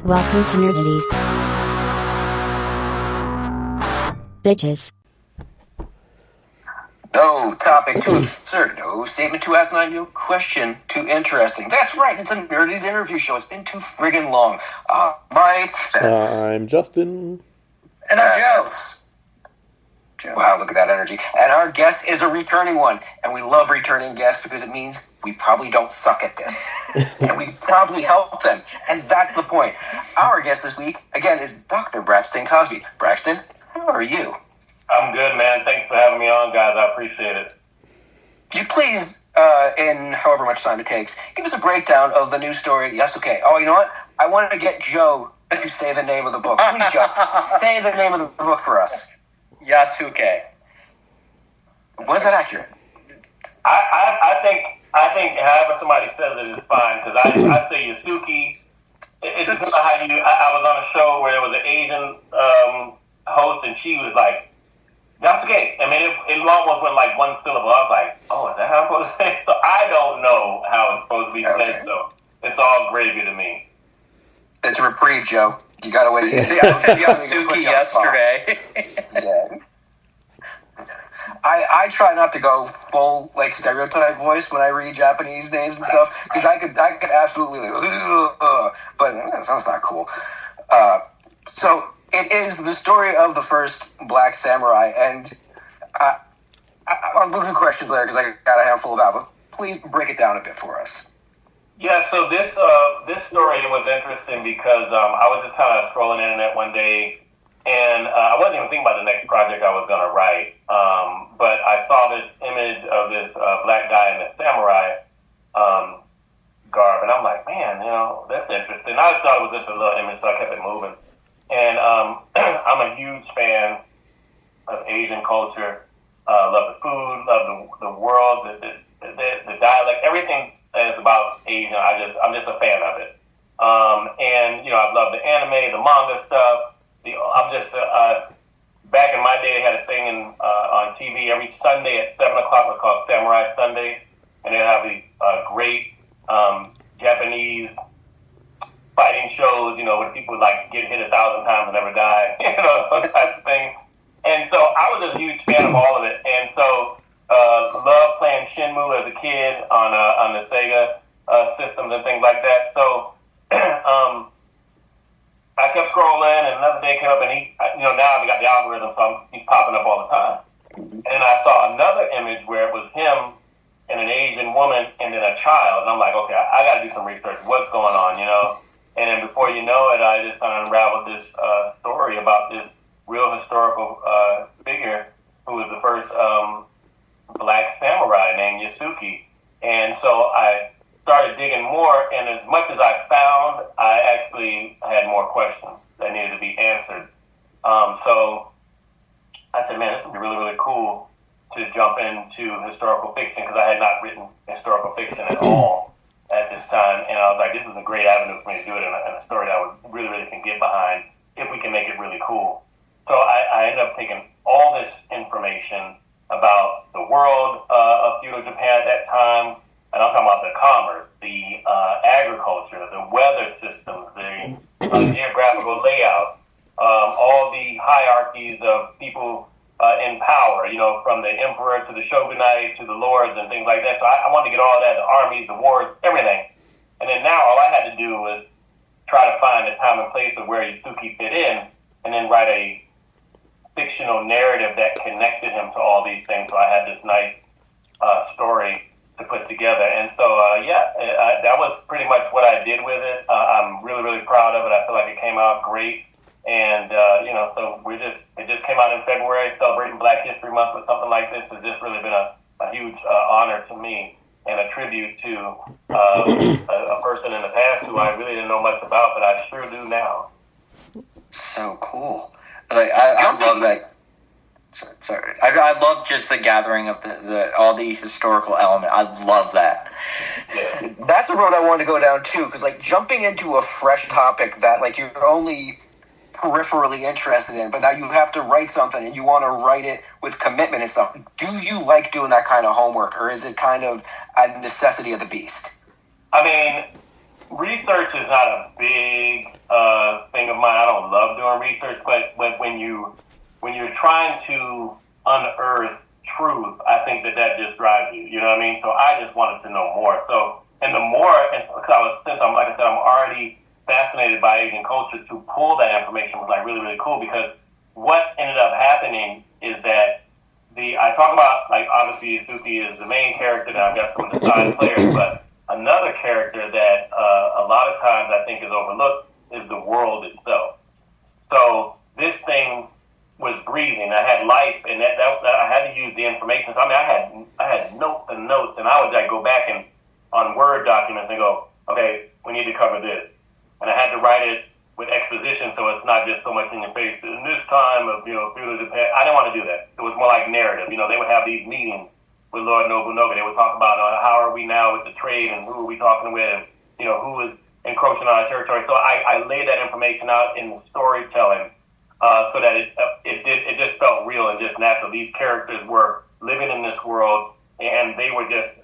Welcome to Nerdities. Bitches. No topic too absurd, no statement too asinine, no question too interesting. That's right, it's a Nerdities interview show. It's been too friggin' long. Mike. I'm Justin. And I'm Joe. Wow, look at that energy. And our guest is a returning one. And we love returning guests because it means we probably don't suck at this. And we probably help them. And that's the point. Our guest this week, again, is Dr. Braxton Cosby. Braxton, how are you? I'm good, man. Thanks for having me on, guys. I appreciate it. Could you please, in however much time it takes, give us a breakdown of the news story, Yasuke? Oh, you know what? I wanted to get Joe to say the name of the book. Please, Joe, say the name of the book for us. Yasuke. Was that accurate? I think however somebody says it is fine, because I say Yasuke. It depends on how you... I was on a show where there was an Asian host, and she was like, Yasuke. I mean, it almost went like one syllable. I was like, oh, is that how I'm supposed to say it? So I don't know how it's supposed to be said, so it's all gravy to me. It's a reprieve, Joe. You gotta wait. See, I said Yasuke yesterday. Yeah. I try not to go full like stereotype voice when I read Japanese names and stuff because I could absolutely but that sounds not cool. So it is the story of the first black samurai, and I'm looking at questions there because I got a handful about it. But please break it down a bit for us. Yeah, so this story was interesting because I was just kind of scrolling the internet one day, and I wasn't even thinking about the next project I was going to write, but I saw this image of this black guy in the samurai garb, and I'm like, man, that's interesting. I thought it was just a little image, so I kept it moving. And I'm a huge fan of Asian culture. Love the food, love the world, the dialect, everything that is about Asian. I'm just a fan of it. And I love the anime, the manga stuff. Back in my day, they had a thing on TV every Sunday at 7 o'clock. It was called Samurai Sunday, and they'd have these great Japanese fighting shows, where people would like get hit 1,000 times and never die, those types of things. And so I was a huge fan of all of it, and so loved playing Shenmue as a kid on the Sega systems and things like that. So I kept scrolling, and another day came up, and now we got the algorithm, so he's popping up all the time. And I saw another image where it was him and an Asian woman and then a child, and I'm like, okay, I got to do some research. What's going on, And then before you know it, I just kind of unraveled this story about this real historical figure who was the first black samurai named Yasuke. And so I started digging more, and as much as I found, I actually had more questions that needed to be answered. So I said, man, this would be really, really cool to jump into historical fiction, because I had not written historical fiction at all at this time, and I was like, this is a great avenue for me to do it in a story that I would really, really can get behind if we can make it really cool. So I ended up taking all this information about the world of feudal Japan at that time, and I'm talking about the commerce, the agriculture, the weather systems, the geographical layout, all the hierarchies of people in power, from the emperor to the shogunate to the lords and things like that. So I wanted to get all of that, the armies, the wars, everything. And then now all I had to do was try to find a time and place of where Yasuke fit in, and then write a fictional narrative that connected him to all these things. So I had this nice story to put together. And so, that was pretty much what I did with it. I'm really, really proud of it. I feel like it came out great. And, so it just came out in February, celebrating Black History Month with something like this. It's just really been a huge honor to me, and a tribute to a person in the past who I really didn't know much about, but I sure do now. So cool. Like, I love that. Sorry. I love just the gathering of the all the historical element. I love that. Yeah. That's a road I wanted to go down too, because like jumping into a fresh topic that like you're only peripherally interested in, but now you have to write something and you want to write it with commitment and stuff. Do you like doing that kind of homework, or is it kind of a necessity of the beast? I mean, research is not a big thing of mine. I don't love doing research, but when you're trying to unearth truth, I think that just drives you. You know what I mean? So I just wanted to know more. So, and the more, and since I'm, like I said, I'm already fascinated by Asian culture, to pull that information was like really, really cool, because what ended up happening is that I talk about, like, obviously Yasuke is the main character, and I've got some of the side players, but another character that a lot of times I think is overlooked is the world itself. So this thing was breathing. I had life, and that I had to use the information. So, I mean, I had notes and notes, and I would like go back and on Word documents and go, okay, we need to cover this, and I had to write it with exposition, so it's not just so much in your face. In this time of, through the past, I didn't want to do that. It was more like narrative. They would have these meetings with Lord Nobunaga. They would talk about how are we now with the trade, and who are we talking with, and, who is encroaching on our territory. So I laid that information out in the storytelling, so that it just felt real and just natural. These characters were living in this world, and they were just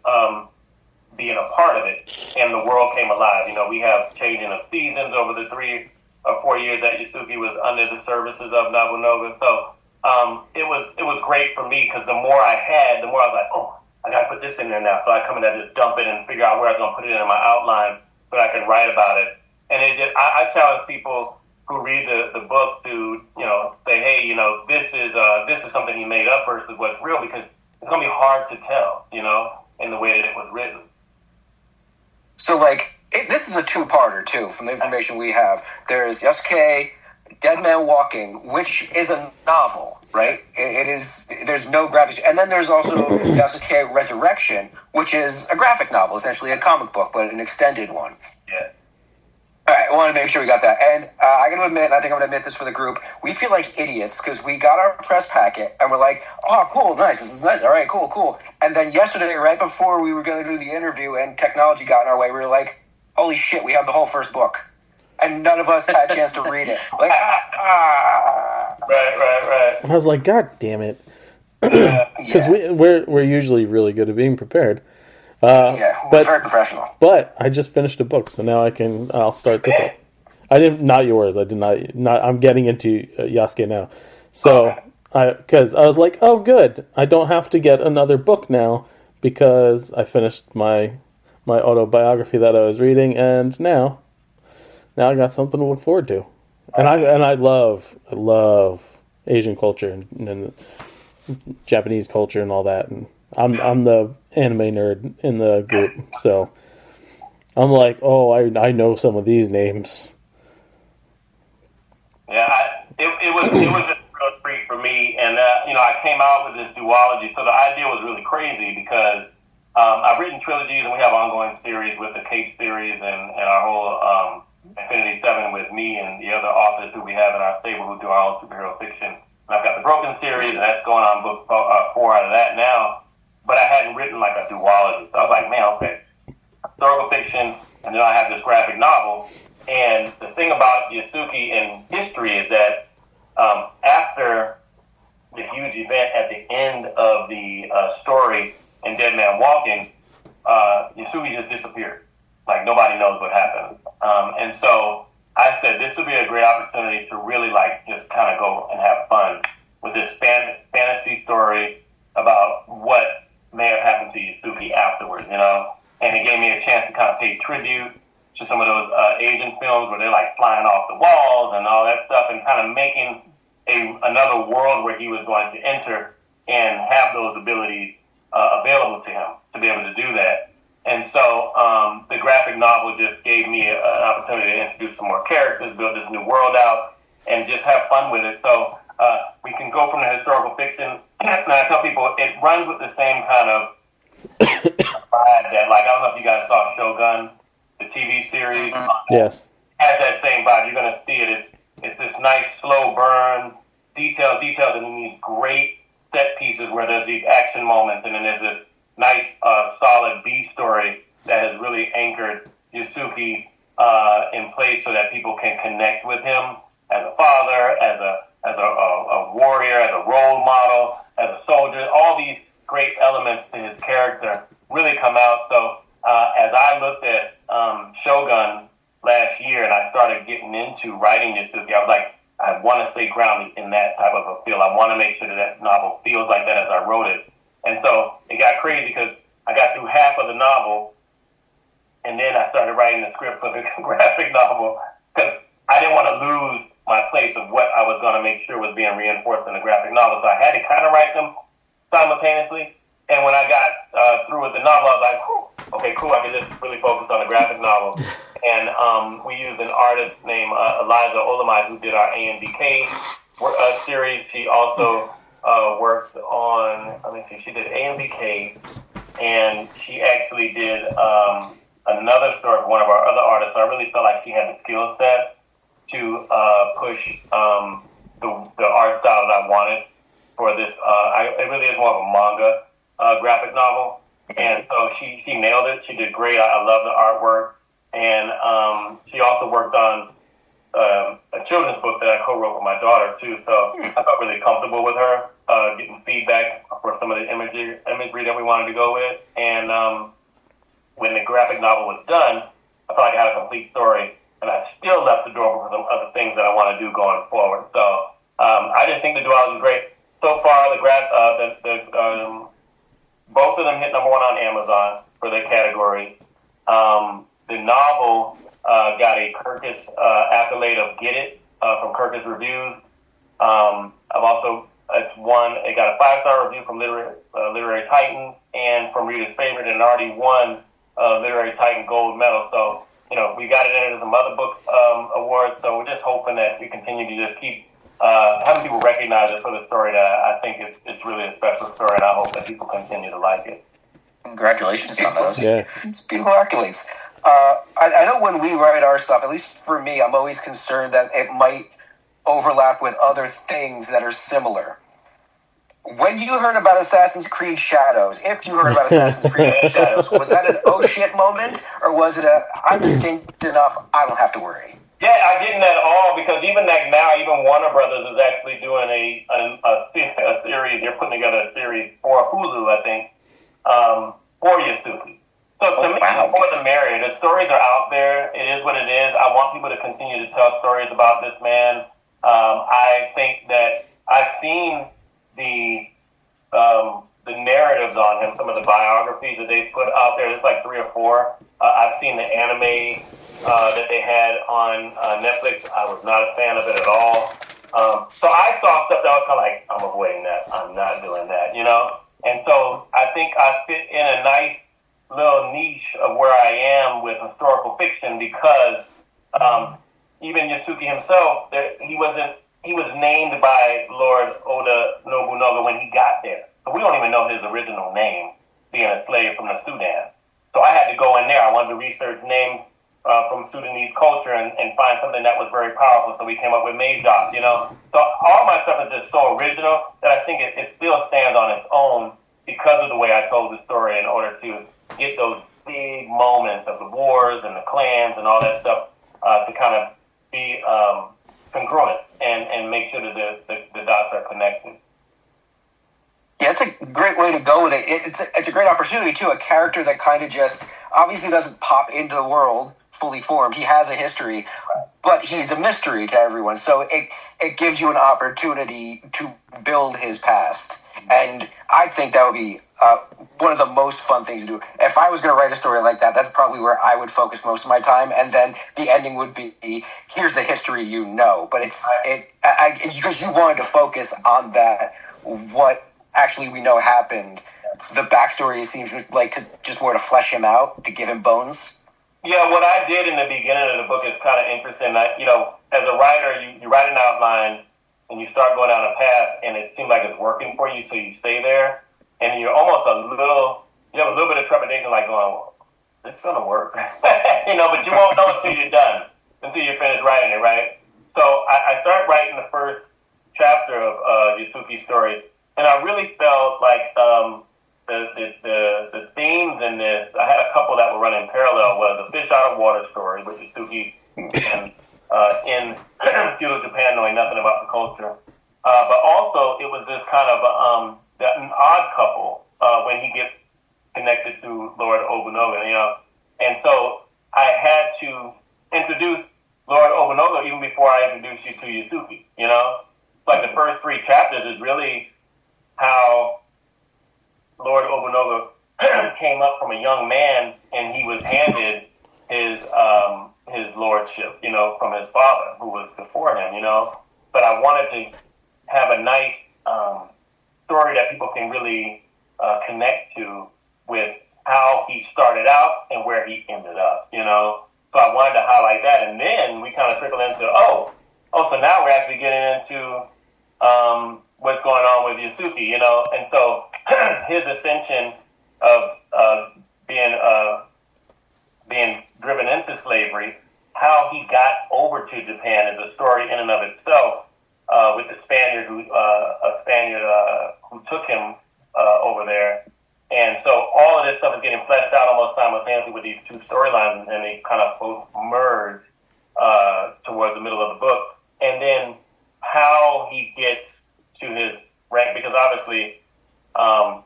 being a part of it, and the world came alive. We have changing of seasons over the 3 or 4 years that Yasuke was under the services of Nobunaga. So it was great for me, because the more I had, the more I was like, oh, I got to put this in there now. So I come in and just dump it and figure out where I was going to put it in my outline so I can write about it. And I challenge people who read the book to, say, hey, this is something he made up versus what's real, because it's going to be hard to tell, in the way that it was written. So, this is a two-parter, too, from the information we have. There's Yasuke, Dead Man Walking, which is a novel, right? It is. There's no graphic. And then there's also Yasuke Resurrection, which is a graphic novel, essentially a comic book, but an extended one. Yeah. All right, I want to make sure we got that. And I got to admit, and I think I'm going to admit this for the group, we feel like idiots because we got our press packet and we're like, oh, cool, nice, this is nice, all right, cool. And then yesterday, right before we were going to do the interview and technology got in our way, we were like, holy shit, we have the whole first book. And none of us had a chance to read it. Like, Right. I was like, God damn it. Because yeah. we're usually really good at being prepared. We're very professional. But I just finished a book, so now I'll start this up. I didn't, not yours. I did not. I'm getting into Yasuke now. So, because I was like, oh, good. I don't have to get another book now because I finished my autobiography that I was reading, and now I got something to look forward to. And I love Asian culture and Japanese culture and all that, and I'm the anime nerd in the group, so I'm like, oh, I know some of these names. Yeah, it was a real treat for me, and I came out with this duology, so the idea was really crazy because I've written trilogies, and we have ongoing series with the Cape series and our whole Infinity 7 with me and the other authors who we have in our stable who do our own superhero fiction. And I've got the Broken series, and that's going on book 4 out of that now. But I hadn't written like a duology. So I was like, man, okay, historical fiction, and then I have this graphic novel. And the thing about Yasuke in history is that after the huge event at the end of the story in Dead Man Walking, Yasuke just disappeared. Like, nobody knows what happened. And so I said this would be a great opportunity to really, just kind of go and have fun with this fantasy story about what may have happened to Yasuke afterwards, And it gave me a chance to kind of pay tribute to some of those Asian films where they're, flying off the walls and all that stuff, and kind of making another world where he was going to enter and have those abilities available to him to be able to do that. And so the graphic novel just gave me an opportunity to introduce some more characters, build this new world out, and just have fun with it. So we can go from the historical fiction, and I tell people it runs with the same kind of vibe that, I don't know if you guys saw Shogun, the TV series. Yes. Has that same vibe. You're going to see it. It's this nice, slow burn, details, and then these great set pieces where there's these action moments, and then there's this nice, solid B story that has really anchored Yasuke in place so that people can connect with him as a father, as a warrior, as a role model, as a soldier. All these great elements to his character really come out. So as I looked at Shogun last year and I started getting into into writing Yasuke, I was like, I want to stay grounded in that type of a feel. I want to make sure that that novel feels like that as I wrote it. And so it got crazy because I got through half of the novel, and then I started writing the script for the graphic novel because I didn't want to lose my place of what I was going to make sure was being reinforced in the graphic novel. So I had to kind of write them simultaneously. And when I got through with the novel, I was like, whew, okay, cool. I can just really focus on the graphic novel. And we used an artist named Eliza Olamide who did our AMDK series. She also worked on, let me see, she did AMDK, and she actually did another story for one of our other artists. So I really felt like she had the skill set to push the art style that I wanted for this. It really is more of a manga graphic novel. And so she nailed it. She did great. I love the artwork. And she also worked on a children's book that I co-wrote with my daughter, too. So I felt really comfortable with her, getting feedback for some of the imagery that we wanted to go with. And when the graphic novel was done, I felt like I had a complete story. And I still left the door open for some other things that I want to do going forward. So I just think the duology is great. So far, both of them hit number one on Amazon for their category. The novel got a Kirkus accolade of Get It from Kirkus Reviews. It got a 5-star review from Literary Titan and from Reader's Favorite, and already won Literary Titan gold medal. So, we got it into some other book awards. So we're just hoping that we continue to just keep having people recognize it for the story that I think it's really a special story, and I hope that people continue to like it. Congratulations on those. Yeah. Beautiful accolades. I know when we write our stuff, at least for me, I'm always concerned that it might overlap with other things that are similar. When you heard about Assassin's Creed Shadows, if you heard about Assassin's Creed Shadows, was that an oh shit moment, or was it I'm distinct enough, I don't have to worry? Yeah, I get in that all because even Warner Brothers is actually doing a series. They're putting together a series for Hulu, I think, for Yasuke. So to me, the more the merrier. The stories are out there. It is what it is. I want people to continue to tell stories about this man. I think that I've seen the narratives on him, some of the biographies that they put out there. There's like 3 or 4. I've seen the anime that they had on Netflix. I was not a fan of it at all. So I saw stuff that I was kind of like, I'm avoiding that. I'm not doing that, And so I think I fit in a nice little niche of where I am with historical fiction because even Yasuke himself, he was named by Lord Oda Nobunaga when he got there. So we don't even know his original name, being a slave from the Sudan. So I had to go in there. I wanted to research names from Sudanese culture and find something that was very powerful. So we came up with Majok, So all my stuff is just so original that I think it still stands on its own because of the way I told the story in order to get those big moments of the wars and the clans and all that stuff to kind of be congruent and make sure that the dots are connected. Yeah, it's a great way to go with it. It's a great opportunity, too. A character that kind of just obviously doesn't pop into the world fully formed. He has a history, but he's a mystery to everyone. So it gives you an opportunity to build his past. And I think that would be one of the most fun things to do. If I was going to write a story like that, that's probably where I would focus most of my time. And then the ending would be, here's the history But because you wanted to focus on that, what actually we know happened. The backstory seems like to just more to flesh him out, to give him bones. Yeah, what I did in the beginning of the book is kind of interesting. As a writer, you write an outline and you start going down a path, and it seems like it's working for you, so you stay there, and you're almost you have a little bit of trepidation, like going, well, "It's gonna work," but you won't know until you're done, until you're finished writing it, right? So I started writing the first chapter of Yasuke's story. And I really felt like the themes in this, I had a couple that were running parallel, was the fish out of water story, which is Suki and in feudal Japan knowing nothing about the culture. But also it was this kind of an odd couple when he gets connected to Lord Obunoga, And so I had to introduce Lord Obunogo even before I introduced you to Yasuke. You know, like the first 3 chapters is really how Lord Obunogo came up from a young man, and he was handed his lordship, you know, from his father, who was before him, you know. But I wanted to have a nice story that people can really connect to with how he started out and where he ended up, you know. So I wanted to highlight that, and then we kind of trickle into, so now we're actually getting into what's going on with Yasuke, you know. And so his ascension of being driven into slavery, how he got over to Japan is a story in and of itself, with the Spaniard who took him over there. And so all of this stuff is getting fleshed out almost simultaneously with these 2 storylines, and they kind of both merge towards the middle of the book. And then how he gets to his rank, because obviously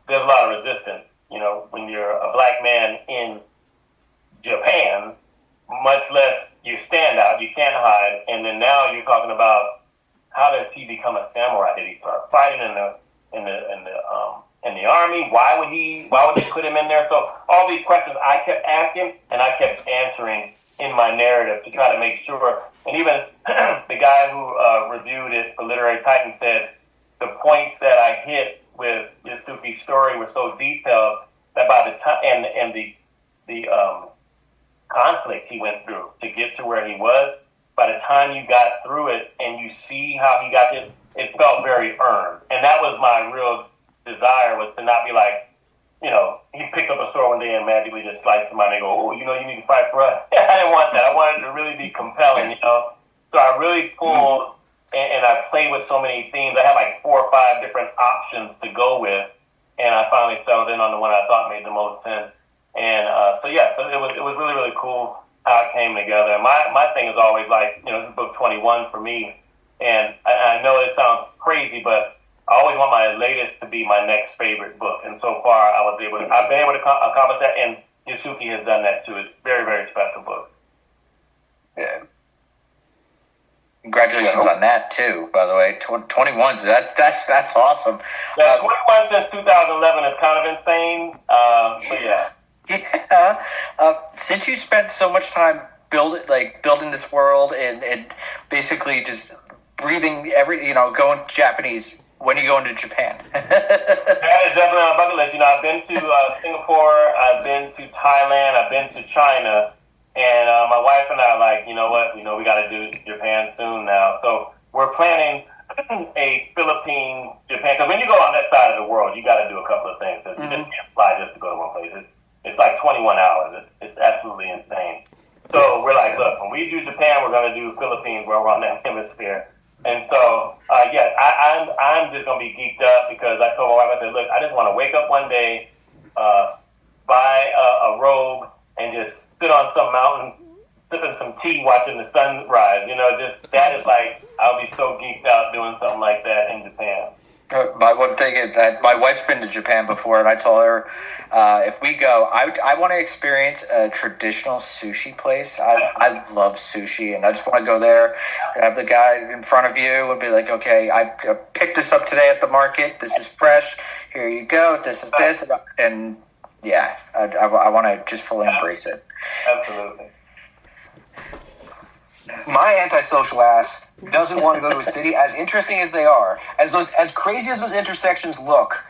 there's a lot of resistance. You know, when you're a black man in Japan, much less you stand out, you can't hide. And then now you're talking about how does he become a samurai? Did he start fighting in the army? Why would they put him in there? So all these questions I kept asking, and I kept answering in my narrative to try to make sure. And even the guy who reviewed it for Literary Titan said the points that I hit with Yasuke's story were so detailed that by the time and the conflict he went through to get to where he was, by the time you got through it and you see how he got this, it felt very earned. And that was my real desire, was to not be like, you know, he picked up a sword one day and magically just sliced somebody and go, oh, you know, you need to fight for us. I didn't want that. I wanted it to really be compelling, you know. So I really pulled, and I played with so many themes. I had like 4 or 5 different options to go with, and I finally settled in on the one I thought made the most sense. And so it was really, really cool how it came together. And my thing is always like, you know, this is book 21 for me, and I know it sounds crazy, but I always want my latest to be my next favorite book. And so far, I've been able to accomplish that, and Yasuke has done that too. It's a very, very special book. Yeah. Congratulations on that too, by the way. 21, that's awesome. Yeah, 21 since 2011 is kind of insane. But yeah. Yeah. Since you spent so much time building this world and basically just breathing going Japanese, when are you going to Japan? That is definitely on my bucket list. You know, I've been to Singapore, I've been to Thailand, I've been to China, and my wife and I are like, you know what, we got to do Japan soon now. So we're planning a Philippines-Japan, because when you go on that side of the world, you got to do a couple of things. You just can't fly just to go to one place. It's like 21 hours. It's absolutely insane. So we're like, look, when we do Japan, we're going to do Philippines, where we're on that hemisphere. And so, I'm just going to be geeked up, because I told my wife, I said, look, I just want to wake up one day, buy a robe, and just sit on some mountain, sipping some tea, watching the sunrise. You know, just that is like, I'll be so geeked out doing something like that in Japan. My one thing is that my wife's been to Japan before, and I told her if we go, I want to experience a traditional sushi place. I love sushi, and I just want to go there, have the guy in front of you, and be like, okay, I picked this up today at the market. This is fresh. Here you go. This is this, and yeah, I want to just fully embrace it. Absolutely. My antisocial ass doesn't want to go to a city, as interesting as they are, as crazy as those intersections look,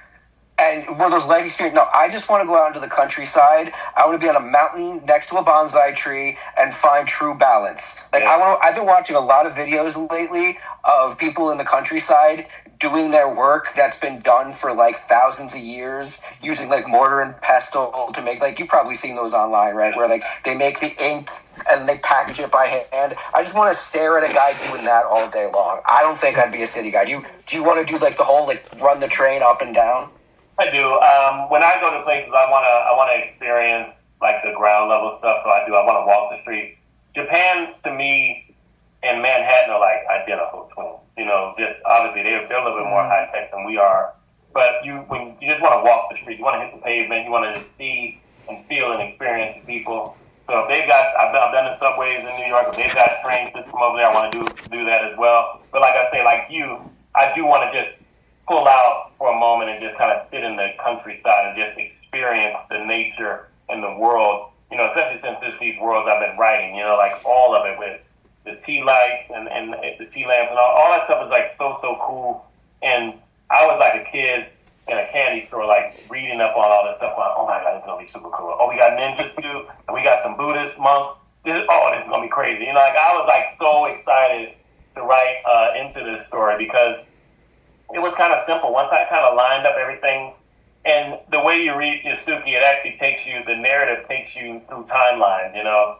and where those life experience. No, I just want to go out into the countryside. I want to be on a mountain next to a bonsai tree and find true balance. I've been watching a lot of videos lately of people in the countryside doing their work that's been done for like thousands of years, using like mortar and pestle to make, like, you've probably seen those online, right? Where like they make the ink and they package it by hand. I just want to stare at a guy doing that all day long. I don't think I'd be a city guy. Do you want to do like the whole like run the train up and down? I do. When I go to places, I want to experience like the ground level stuff. So I want to walk the street. Japan to me and Manhattan are like identical twins. You know, just obviously they're a little bit more high tech than we are. But when you just want to walk the street, you want to hit the pavement, you want to see and feel and experience the people. So if they've got, I've done the subways in New York. If they've got a train system over there, I want to do that as well. But like I say, like you, I do want to just pull out for a moment and just kind of sit in the countryside and just experience the nature and the world. You know, especially since there's these worlds I've been writing. You know, like all of it with the tea lights and the tea lamps and all that stuff is like so cool. And I was like a kid in a candy store, like reading up on all this stuff. Like, oh my God, it's gonna be super cool. Oh, we got ninjas too, and we got some Buddhist monks. This is gonna be crazy. You know, like I was like so excited to write into this story because it was kind of simple. Once I kind of lined up everything, and the way you read Yasuke, it actually takes you. The narrative takes you through timelines. You know,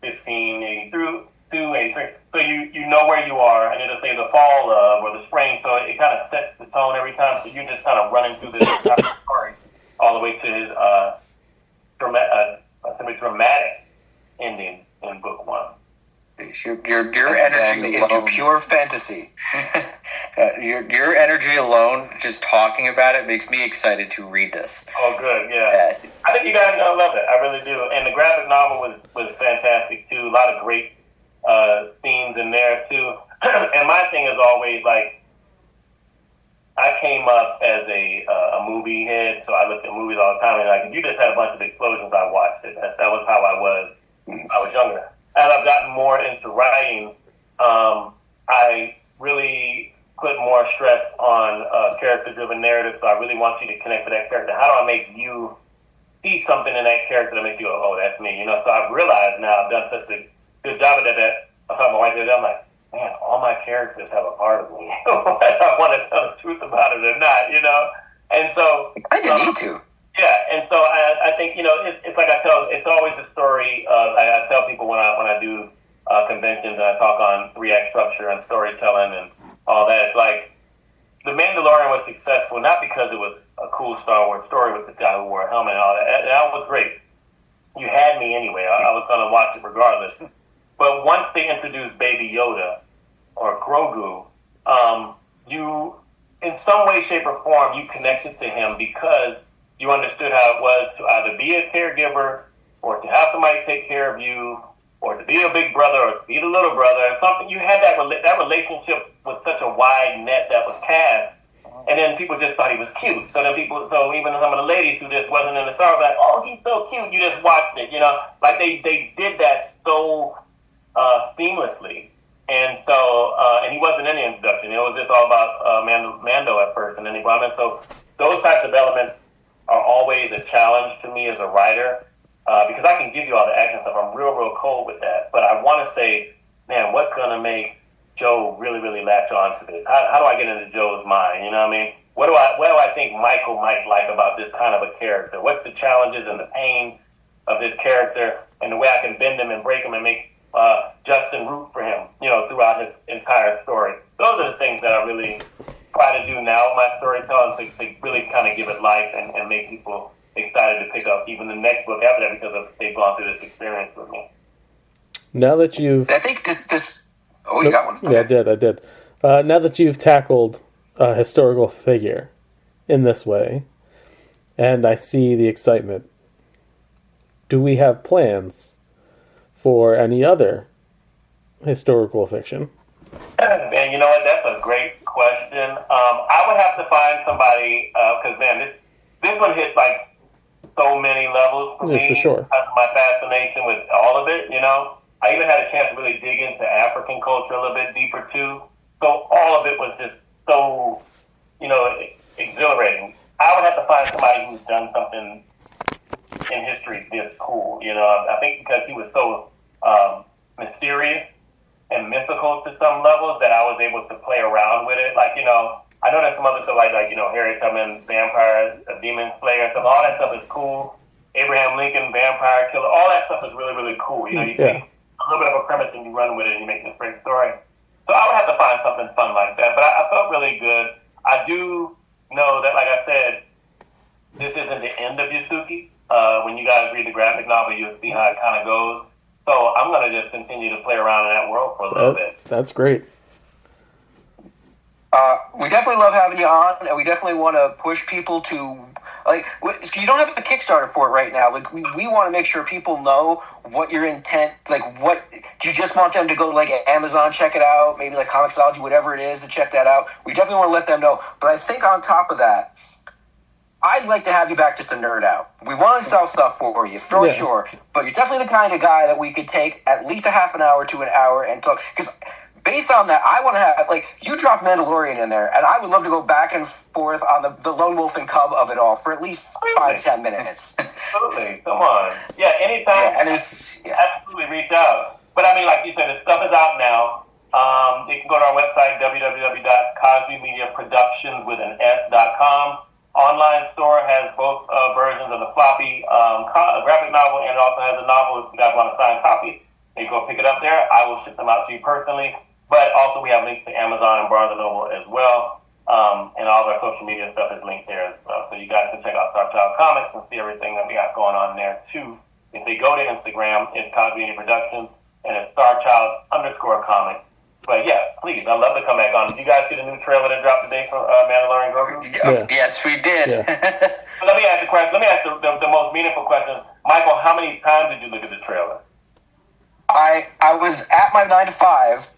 1580 through 283. So you know where you are, and it'll say the fall of or the spring. So it kind of sets the tone every time. So you're just kind of running through this entire story all the way to his dramatic ending in book 1. Your energy into alone, pure fantasy. your energy alone, just talking about it, makes me excited to read this. Oh, good, yeah. I think you guys are gonna love it. I really do. And the graphic novel was fantastic too. A lot of great themes in there too. And my thing is always like, I came up as a movie head, so I looked at movies all the time. And like, if you just had a bunch of explosions, I watched it. That was how I was. I was younger. As I've gotten more into writing, I really put more stress on character-driven narrative. So I really want you to connect with that character. How do I make you see something in that character that makes you go, oh, that's me? You know. So I've realized now I've done such a good job of that. I thought my wife did. I'm like, man, all my characters have a part of me. Whether I want to tell the truth about it or not, you know. And so I didn't need to. Yeah, and so I think, you know, it's like it's always a story of, I tell people when I do conventions and I talk on 3-act structure and storytelling and all that, it's like The Mandalorian was successful not because it was a cool Star Wars story with the guy who wore a helmet and all that. That was great. You had me anyway. I was going to watch it regardless. But once they introduced Baby Yoda or Grogu, you, in some way, shape, or form, you connected to him because you understood how it was to either be a caregiver or to have somebody take care of you or to be a big brother or to be the little brother. Something you had that relationship with such a wide net that was cast, and then people just thought he was cute. So even some of the ladies who just wasn't in the Star Wars, like, oh, he's so cute. You just watched it, you know, like they did that so seamlessly. And so, and he wasn't in the introduction. It was just all about Mando at first, and then he brought him in. So those types of elements are always a challenge to me as a writer, because I can give you all the action stuff. I'm real cold with that. But I want to say, man, what's going to make Joe really, really latch on to this? How do I get into Joe's mind? You know what I mean? What do I think Michael might like about this kind of a character? What's the challenges and the pain of this character, and the way I can bend him and break him and make Justin root for him, you know, throughout his entire story. Those are the things that I really try to do now with my storytelling to really kind of give it life and make people excited to pick up even the next book after that because they've gone through this experience with me. Now that you've... I think this oh, you got one. Okay. Yeah, I did. Now that you've tackled a historical figure in this way, and I see the excitement, do we have plans for any other historical fiction? Man, you know what? That's a great question. I would have to find somebody, because, man, this one hits, like, so many levels for me. For sure. Because of my fascination with all of it, you know? I even had a chance to really dig into African culture a little bit deeper, too. So all of it was just so, you know, exhilarating. I would have to find somebody who's done something in history this cool, you know? I think because he was so mysterious and mythical to some levels that I was able to play around with it. Like, you know, I know there's some other stuff like you know, Harriet Tubman, vampire, demon slayer stuff. All that stuff is cool. Abraham Lincoln, vampire killer. All that stuff is really, really cool. You know, you take a little bit of a premise and you run with it and you make this great story. So I would have to find something fun like that. But I felt really good. I do know that, like I said, this isn't the end of Yasuke. When you guys read the graphic novel, you'll see how it kind of goes. So I'm going to just continue to play around in that world for a little bit. That's great. We definitely love having you on, and we definitely want to push people to Like, you don't have a Kickstarter for it right now. Like, we want to make sure people know what your intent, like, what, do you just want them to go, like, Amazon, check it out, maybe, like, Comixology, whatever it is, to check that out. We definitely want to let them know. But I think on top of that, I'd like to have you back just to nerd out. We want to sell stuff for you, for sure. But you're definitely the kind of guy that we could take at least a half an hour to an hour and talk. Because based on that, I want to have, like, you drop Mandalorian in there, and I would love to go back and forth on the Lone Wolf and Cub of it all for at least 5-10 minutes. Absolutely. Come on. Yeah, anytime. Yeah, and absolutely reach out. But I mean, like you said, the stuff is out now. They can go to our website, www.cosbymediaproductions.com. Online store has both versions of the floppy graphic novel, and it also has a novel if you guys want a signed copy. You go pick it up there. I will ship them out to you personally. But also we have links to Amazon and Barnes & Noble as well. And all of our social media stuff is linked there as well. So you guys can check out Star Child Comics and see everything that we got going on there too. If they go to Instagram, it's Cosby Media Productions, and it's Starchild_comics. But yeah, please, I'd love to come back on. Did you guys see the new trailer that dropped today for Mandalorian Grogu? Yeah. Yes, we did. Yeah. Let me ask the question. Let me ask the most meaningful question. Michael, how many times did you look at the trailer? I was at my 9 to 5.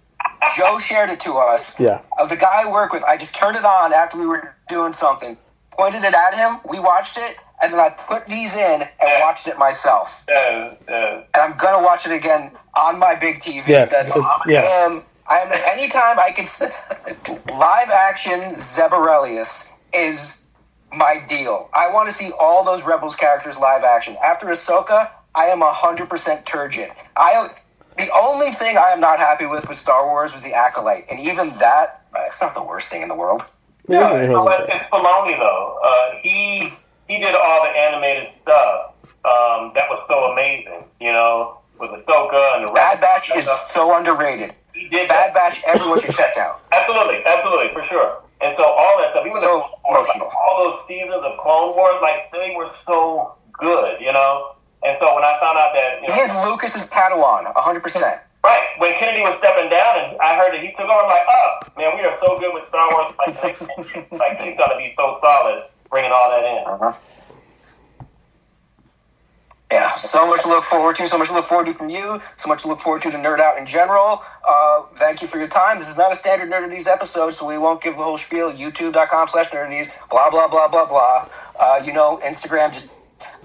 Joe shared it to us. Yeah. The guy I work with, I just turned it on after we were doing something, pointed it at him, we watched it, and then I put these in and watched it myself. And I'm going to watch it again on my big TV. Yes. I am anytime I can live action Zebarelius is my deal. I want to see all those Rebels characters live action. After Ahsoka, I am 100% turgid. The only thing I am not happy with Star Wars was the Acolyte, and even that, it's not the worst thing in the world. No, it's Filoni though. He did all the animated stuff that was so amazing. You know, with Ahsoka and the Bad Batch is so underrated. He did Bad Batch, everyone should check out. Absolutely, for sure. And so all that stuff, even so emotional. All those seasons of Clone Wars, like they were so good, you know. And so when I found out that he is Lucas's Padawan, 100%. Right, when Kennedy was stepping down, and I heard that he took over, I'm like, man, we are so good with Star Wars. Like he's gonna be so solid, bringing all that in. Yeah, so much to look forward to. So much to look forward to from you. So much to look forward to Nerd Out in general. Thank you for your time. This is not a standard Nerdities episode, so we won't give the whole spiel. YouTube.com/Nerdities. Blah blah blah blah blah. Instagram, just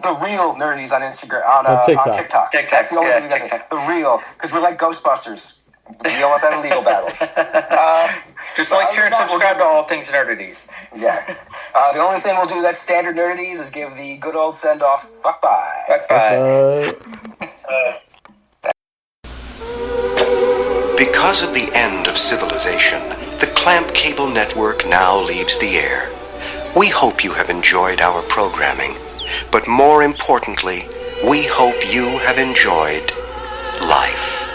the real Nerdities on Instagram on TikTok. That's the only thing we got to say. The real, because we're like Ghostbusters. We almost had illegal battles. Just like here and subscribe to all things Nerdities. Yeah. The only thing we'll do that's standard Nerdities is give the good old send-off. Bye-bye. Bye. Because of the end of civilization, the Clamp Cable Network now leaves the air. We hope you have enjoyed our programming, but more importantly, we hope you have enjoyed life.